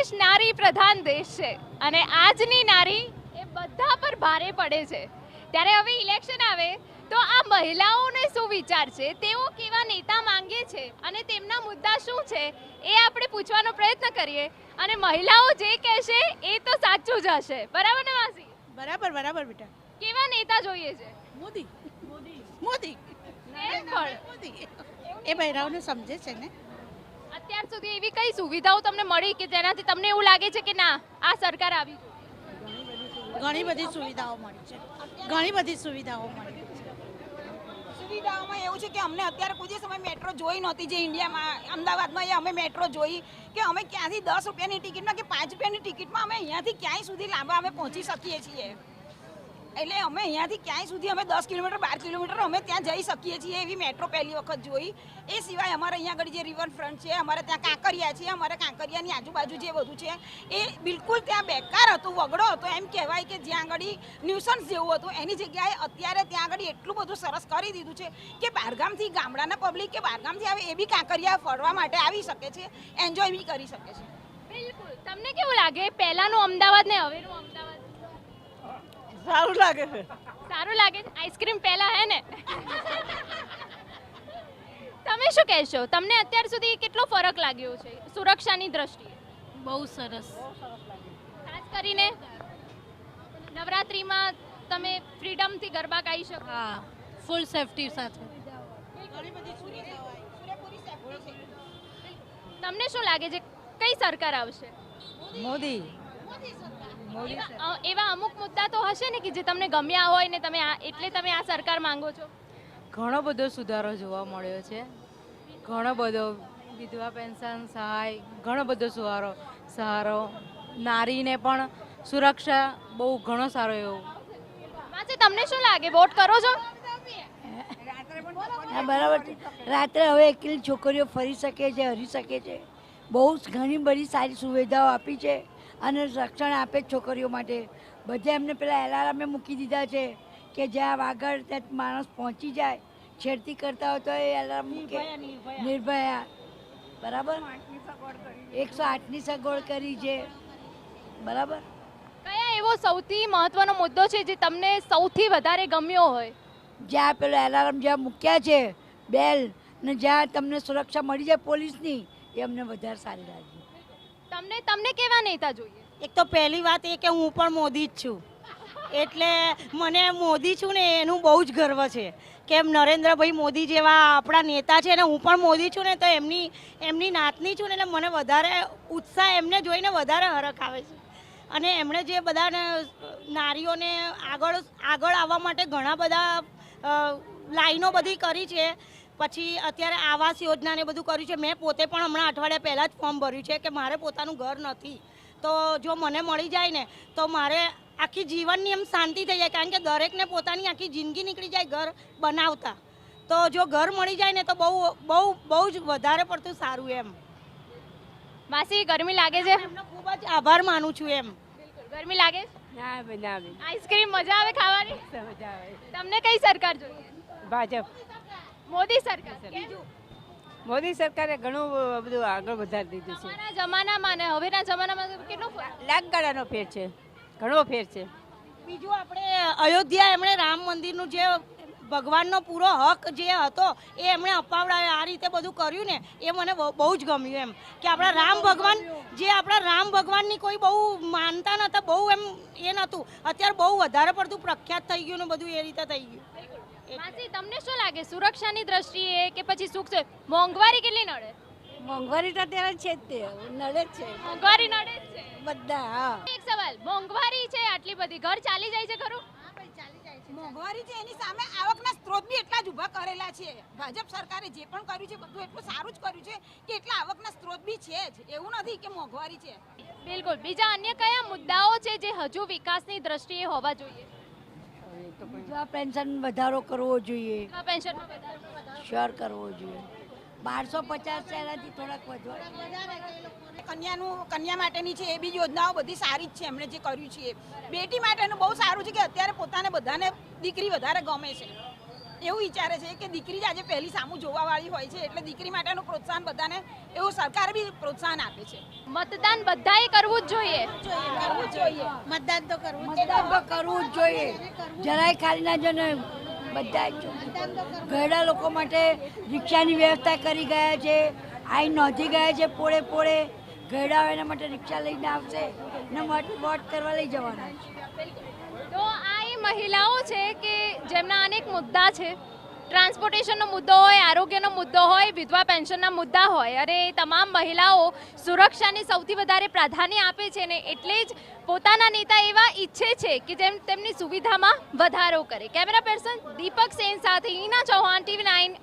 દેશ નારી પ્રધાન દેશ છે અને આજની નારી એ બધા પર ભારે પડે છે. ત્યારે હવે ઇલેક્શન આવે તો આ મહિલાઓને શું વિચાર છે, તેઓ કેવા નેતા માંગે છે અને તેમના મુદ્દા શું છે એ આપણે પૂછવાનો પ્રયત્ન કરીએ. અને મહિલાઓ જે કહેશે એ તો સાચું જ હશે. બરાબર ને માસી? બરાબર બરાબર બેટા. કેવા નેતા જોઈએ છે? મોદી મોદી મોદી એ બહેરાઓને સમજે છે ને. અત્યાર સુધી એવી કઈ સુવિધાઓ તમને મળી કે જેનાથી તમને એવું લાગે છે કે ના આ સરકાર આવી? ઘણી બધી સુવિધાઓ મળી છે, ઘણી બધી સુવિધાઓ મળી છે. સુવિધાઓમાં એવું છે કે અમને અત્યારે કોઈ દિવસ અમે મેટ્રો જોઈ નહોતી, જે ઇન્ડિયામાં અમદાવાદમાં અમે મેટ્રો જોઈ કે અમે ક્યાંથી 10 રૂપિયાની ટિકિટમાં કે 5 રૂપિયાની ટિકિટમાં અમે અહીંયાથી ક્યાંય સુધી લાંબા અમે પહોંચી શકીએ છીએ. એટલે અમે અહીંયાથી ક્યાંય સુધી અમે 10 કિલોમીટર 12 કિલોમીટર અમે ત્યાં જઈ શકીએ છીએ, એવી મેટ્રો પહેલી વખત જોઈ. એ સિવાય અમારે અહીંયા આગળ જે રિવરફ્રન્ટ છે, અમારે ત્યાં કાંકરિયા છે, અમારે કાંકરિયાની આજુબાજુ જે બધું છે એ બિલકુલ ત્યાં બેકાર હતું, વગડો હતો, એમ કહેવાય કે જ્યાં આગળ ન્યુસન્સ જેવું હતું. એની જગ્યાએ અત્યારે ત્યાં આગળ એટલું બધું સરસ કરી દીધું છે કે બહારગામથી ગામડાના પબ્લિક કે બહારગામથી આવે એ બી કાંકરિયા ફરવા માટે આવી શકે છે, એન્જોય બી કરી શકે છે. બિલકુલ. તમને કેવું લાગે પહેલાનું અમદાવાદ ને હવેનું અમદાવાદ? સારું લાગે છે. સારું લાગે છે. આઈસ્ક્રીમ પહેલા હે ને? તમે શું કહેશો? તમને અત્યાર સુધી કેટલો ફરક લાગ્યો છે સુરક્ષાની દ્રષ્ટિએ? બહુ સરસ. ખાસ કરીને નવરાત્રીમાં તમે ફ્રીડમથી ગરબા ગાઈ શકો. હા, ફૂલ સેફટી સાથે. ઘણી બધી સુવિધાઓ આવી, પૂરેપૂરી સેફટી છે. તમને શું લાગે છે કઈ સરકાર આવશે? મોદી. એવા અમુક મુદ્દા તો હશે ને કે જે તમને ગમ્યા હોય ને તમે એટલે તમે આ સરકાર માંગો છો? ઘણો બધો સુધારો જોવા મળ્યો છે, ઘણો બધો વિધવા પેન્શન સહાય, ઘણો બધો સહારો નારીને પણ સુરક્ષા બહુ ઘણો સારો એવો. માસી તમને શું લાગે વોટ કરો છો? હા બરાબર છે. રાત્રે હવે એકલી છોકરીઓ ફરી શકે છે, હરી શકે છે. બહુ ઘણી બધી સારી સુવિધાઓ આપી છે અને રક્ષણ આપે છે છોકરીઓ માટે. બધા એમને પેલા એલાર્મે મૂકી દીધા છે કે જ્યાં આગળ ત્યાં માણસ પહોંચી જાય, છેડતી કરતા હોય તો એ એલાર્મ મૂકે. નિર્ભયા બરાબર. 108ની સગવડ કરી છે. બરાબર. કયા એવો સૌથી મહત્વનો મુદ્દો છે જે તમને સૌથી વધારે ગમ્યો હોય? જ્યાં પેલો એલાર્મ જ્યાં મૂક્યા છે, બેલ, ને જ્યાં તમને સુરક્ષા મળી જાય પોલીસની, એ અમને વધારે સારી લાગી. તમને કેવા નેતા જોઈએ? એક તો પહેલી વાત એ કે હું પણ મોદી જ છું, એટલે મને મોદી છું ને એનું બહુ જ ગર્વ છે કે નરેન્દ્રભાઈ મોદી જેવા આપણા નેતા છે ને હું પણ મોદી છું ને તો એમની નાતની છું ને એટલે મને વધારે ઉત્સાહ એમને જોઈને વધારે હરખ આવે છે. અને એમણે જે બધાને નારીઓને આગળ આવવા માટે ઘણા બધા લાઈનો બધી કરી છે. પછી અત્યારે આવાસ યોજનાને બધું કર્યું છે. મેં પોતે પણ હમણાં અઠવાડિયા પહેલાં જ ફોર્મ ભર્યું છે કે મારે પોતાનું ઘર નથી, તો જો મને મળી જાય ને તો મારે આખી જીવનની એમ શાંતિ થઈ જાય, કારણ કે દરેકને પોતાની આખી જિંદગી નીકળી જાય ઘર બનાવતા. તો જો ઘર મળી જાય ને તો બહુ બહુ બહુ જ વધારે પડતું સારું એમ. માસી ગરમી લાગે છે? એમનો ખૂબ જ આભાર માનું છું એમ. ગરમી લાગે છે? ના બનાવે આઈસ્ક્રીમ મજા આવે ખાવાની? મજા આવે. તમને કઈ સરકાર જોઈએ? ભાજપ. મોદી સરકાર. કેમ? મોદી સરકારે ઘણું બધું આગળ વધારી દીધું છે. તમારા જમાનામાં ને હવેના જમાનામાં કેટલો ફરક? લાખગાળાનો ફેર છે, ઘણો ફેર છે. બીજું આપણે અયોધ્યા એમણે રામ મંદિરનું જે ભગવાનનો પૂરો હક જે હતો એ એમણે અપાવડાવ્યો, આ રીતે બધું કર્યું ને એ મને બહુ જ ગમ્યું એમ કે આપણા રામ ભગવાનની કોઈ બહુ માનતા નહોતા, બહુ એમ એ નહોતું. અત્યારે બહુ વધારે પડતું પ્રખ્યાત થઈ ગયું ને બધું એ રીતે થઈ ગયું. માસી તમને શું લાગે સુરક્ષાની દ્રષ્ટિએ કે પછી સુખ છે? મોંઘવારી કેટલી નડે? મોંઘવારી તો અત્યારે છે જ, તે નડે જ છે મોંઘવારી નડે જ છે બધા. હા એક સવાલ, મોંઘવારી છે આટલી બધી, ઘર ચાલી જાય છે ખરું? મોંઘવારી છે એની સામે આવકના સ્ત્રોત બી એટલા જ ઊભા કરેલા છે. ભાજપ સરકારે જે પણ કર્યું છે બધું એટલું સારું જ કર્યું છે કે એટલા આવકના સ્ત્રોત બી છે જ, એવું નથી કે મોંઘવારી છે. બિલકુલ. બીજા અન્ય કયા મુદ્દાઓ છે જે હજુ વિકાસની દ્રષ્ટિએ હોવા જોઈએ? વિધવા પેન્શન વધારો કરવો જોઈએ, પેન્શનમાં વધારો? શ્યોર કરવો જોઈએ. 1250 છે એનાથી થોડાક વધવા. કન્યા માટેની છે એ બી યોજનાઓ બધી સારી જ છે એમણે જે કર્યું છે. બેટી માટેનું બહુ સારું છે કે અત્યારે પોતાને બધાને દીકરી વધારે ગમે છે. એવું વિચારે છે કે દીકરી જ આજે પહેલી સામું જોવાવાળી હોય છે, એટલે દીકરી માટેનું પ્રોત્સાહન બધાને એવું સરકાર બી પ્રોત્સાહન આપે છે. મતદાન બધાએ કરવું જ જોઈએ. કરવું જ જોઈએ. મતદાન તો કરવું મતદાન તો કરવું જ જોઈએ, જરાય ખાલી ના જો ને બધા જ ઘરડા લોકો માટે રિક્ષાની વ્યવસ્થા કરી ગયા છે, આઈ નોંધી ગયા છે પોળે પોળે. ઘરડા એના માટે રિક્ષા લઈને આવશે ને વોટ કરવા લઈ જવાના છે. તો આ એ મહિલાઓ છે કે જેમના અનેક મુદ્દા છે. ટ્રાન્સપોર્ટેશનનો મુદ્દો હોય, આરોગ્યનો મુદ્દો હોય, વિધવા પેન્શનના મુદ્દા હોય, અને એ તમામ મહિલાઓ સુરક્ષાને સૌથી વધારે પ્રાધાન્ય આપે છે ને એટલે જ પોતાના નેતા એવા ઈચ્છે છે કે જેમ તેમની સુવિધામાં વધારો કરે. કેમેરા પર્સન દીપક સેન સાથે હિના ચૌહાણ, TV9